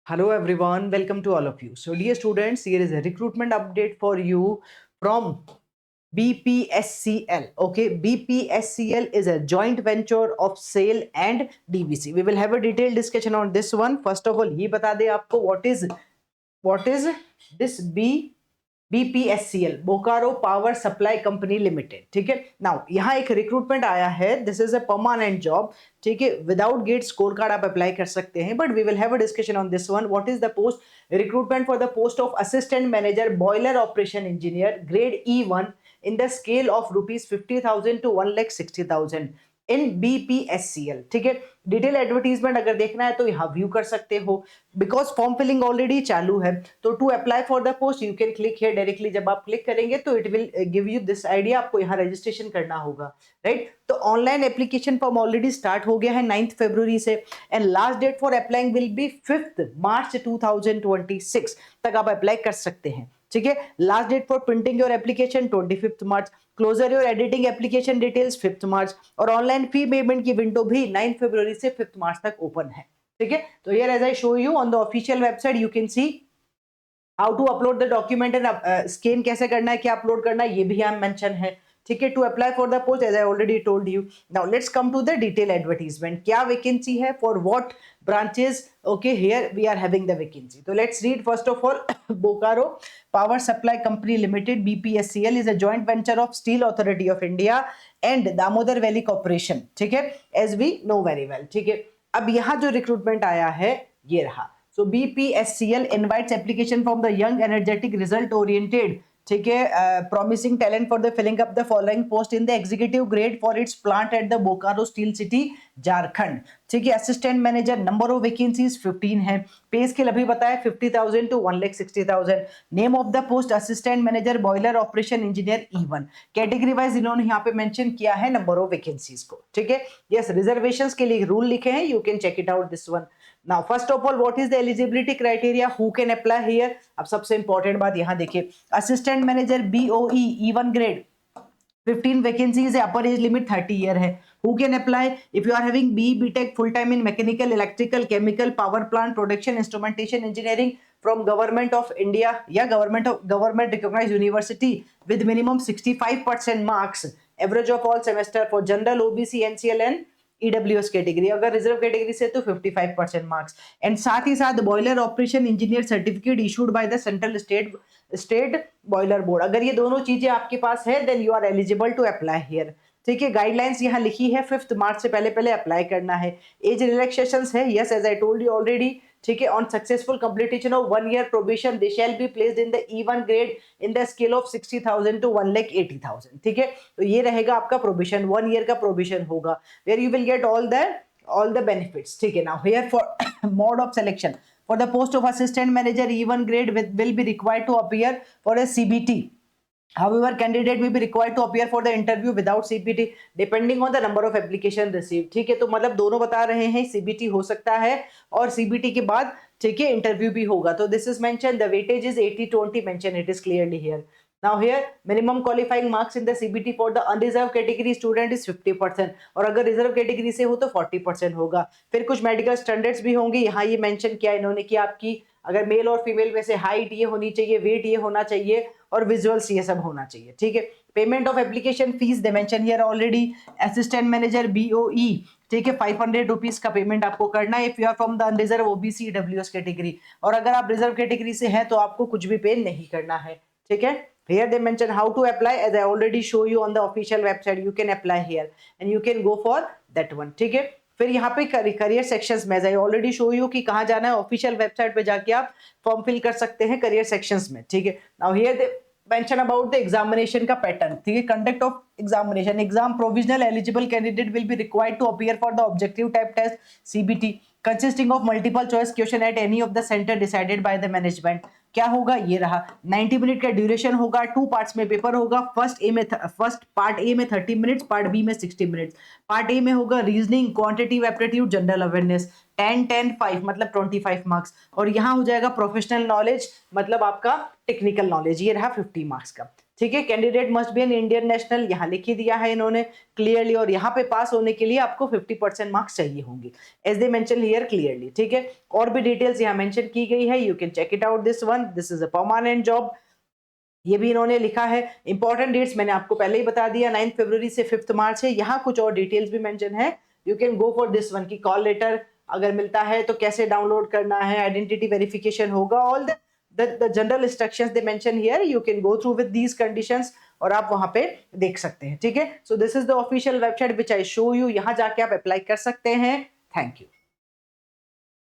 Hello everyone, welcome to all of you. So dear students, here is a recruitment update for you from BPSCL. Okay, BPSCL is a joint venture of SAIL and DVC. We will have a detailed discussion on this one. First of all, ये बता दें आपको what is this BPSCL, Bokaro power supply company limited. ठीक है, now यहाँ एक recruitment आया है. This is a permanent job. ठीक है, विदाउट गेट स्कोर कार्ड आप अप्लाई कर सकते हैं, but we will have a discussion on this one. What is the post? Recruitment for the post of assistant manager boiler operation engineer grade E1 in the scale of rupees 50,000 to 1,60,000 in BPSCL. ठीक है, detail advertisement अगर देखना है तो यहाँ view कर सकते हो. बिकॉज फॉर्म फिलिंग ऑलरेडी चालू है, तो to apply for the post you can click here directly. जब आप क्लिक करेंगे तो it will give you this idea, आपको यहाँ रजिस्ट्रेशन करना होगा. राइट, तो online application form already start हो गया है 9 फरवरी से, and last date for applying will be 5 March 2026 तक आप अप्लाई कर सकते हैं. ठीक है, last date for printing your application 25 March, closure your editing application details 5 मार्च, और ऑनलाइन फी पेमेंट की विंडो भी 9 फरवरी से 5 मार्च तक ओपन है. ठीक है, तो here as I show you on the official website you can see how to upload the document and scan कैसे करना है, क्या अपलोड करना है, ये भी यहाँ मेंशन है. ठीक है, to apply for the post as I already told you. Now let's come to the detail advertisement. क्या वैकेंसी है, for what branches? Okay, here we are having the vacancy. So let's read first of all. Bokaro Power Supply Company Limited BPSCL is a joint venture of Steel Authority of India and Damodar Valley Corporation. ठीक है, as we know very well. ठीक है, अब यहाँ जो recruitment आया है ये रहा. So BPSCL invites application from the young, energetic, result oriented, ठीक है, promising talent for the filling up the following post in the executive grade for its plant at the Bokaro Steel City, Jharkhand. ठीक है, assistant manager, number of vacancies 15 है. पे scale अभी बताया 50,000 to 1,60,000. Name of the post assistant manager boiler operation engineer E1. Category wise इन्होंने यहाँ पे mention किया है नंबर ऑफ वैकेंसीज को. ठीक है, यस, रिजर्वेशंस के लिए रूल लिखे हैं, you can check it out this one. Now, first of all, what is the eligibility criteria? Who can apply here? अब सबसे इंपॉर्टेंट बात यहाँ देखिए, assistant manager BOE E1 grade 15 vacancies है, अपर एज लिमिट 30 ईयर है. Who can apply? If you are having BE BTech full time in mechanical, electrical, chemical, power plant, production, instrumentation engineering from government of India या government recognized university with minimum 65% marks, average of all semester for general OBC NCL and EWS category. अगर reserve category से तो 55% marks, and साथ ही साथ boiler operation engineer certificate issued by the central state boiler board. अगर ये दोनों चीजें आपके पास है then you are eligible to apply here. ठीक है, गाइडलाइंस यहाँ लिखी है 5 मार्च से पहले अप्लाई करना है. एज रिलैक्सेशंस है, yes, as I told you already. ठीक है, on successful completion of 1 year probation they shall be placed in the E1 grade in the scale of 60,000 to 1,80,000. ठीक है, तो ये रहेगा आपका प्रोबेशन, 1 year का प्रोबेशन होगा, where you will get all the benefits. ठीक है, now here for mode of selection for the post of assistant manager E1 grade will be required to appear for a CBT. However, candidate may be required to appear for the interview without CBT depending on the number of application received. ठीक है, तो मतलब दोनों बता रहे हैं, CBT हो सकता है और CBT के बाद ठीक है इंटरव्यू भी होगा. तो this is mentioned, the weightage is 80-20 mentioned, it is clearly here. Now here minimum qualifying marks in the CBT for the unreserved category student is 50%, और अगर रिजर्व कैटेगरी से हो तो 40% होगा. फिर कुछ मेडिकल स्टैंडर्ड्स भी होंगे, यहाँ ये मेंशन किया इन्होंने कि आपकी अगर मेल और फीमेल में से हाइट ये होनी चाहिए, वेट ये होना चाहिए और विजुअल्स ये सब होना चाहिए. ठीक है, payment of application fees they mention here already. Assistant manager BOE, ठीक है, 500 रुपीज का पेमेंट आपको करना है if you are from the unreserved OBC EWS category, और अगर आप रिजर्व कैटेगरी से हैं तो आपको कुछ भी पे नहीं करना है. ठीक है, here they mention how to apply, as I already show you on the official website. You can apply here and you can go for that one. ठीक है, फिर यहाँ पे करियर सेक्शंस में आई ऑलरेडी शो यू कि कहाँ जाना है, ऑफिशियल वेबसाइट पे जाके आप फॉर्म फिल कर सकते हैं करियर सेक्शंस में. ठीक है, now here they mention about the examination का पैटर्न. ठीक है, conduct of examination, exam provisional eligible candidate will be required to appear for the objective type test CBT consisting of multiple choice question at any of the center decided by the management. क्या होगा, ये रहा, 90 minute का duration होगा, 2 parts में paper होगा. First part A में 30 minutes, part B में 60 मिनट्स. पार्ट ए में होगा reasoning, quantitative aptitude, general awareness, 10-10-5 मतलब 25 मार्क्स, और यहाँ हो जाएगा प्रोफेशनल नॉलेज मतलब आपका टेक्निकल नॉलेज, ये रहा 50 मार्क्स का. ठीक है। Candidate must be an Indian national, यहाँ लिख ही दिया है इन्होंने क्लियरली, और यहाँ पे पास होने के लिए आपको 50% मार्क्स चाहिए होंगे, as they mention here clearly. ठीक है, और भी डिटेल्स यहाँ मेंशन की गई है, you can check it out this one, this is a permanent job, ये भी इन्होंने लिखा है। इंपॉर्टेंट डेट्स मैंने आपको पहले ही बता दिया, 9 फरवरी से 5 मार्च है। यहाँ कुछ और डिटेल्स भी मेंशन है, you can go for this one की कॉल लेटर अगर मिलता है तो कैसे डाउनलोड करना है, आइडेंटिटी वेरिफिकेशन होगा, all the general instructions they mention here, you can go through with these conditions, और आप वहां पे देख सकते हैं। ठीक है, so this is the official website which I show you, यहाँ जाके आप अप्लाई कर सकते हैं। Thank you.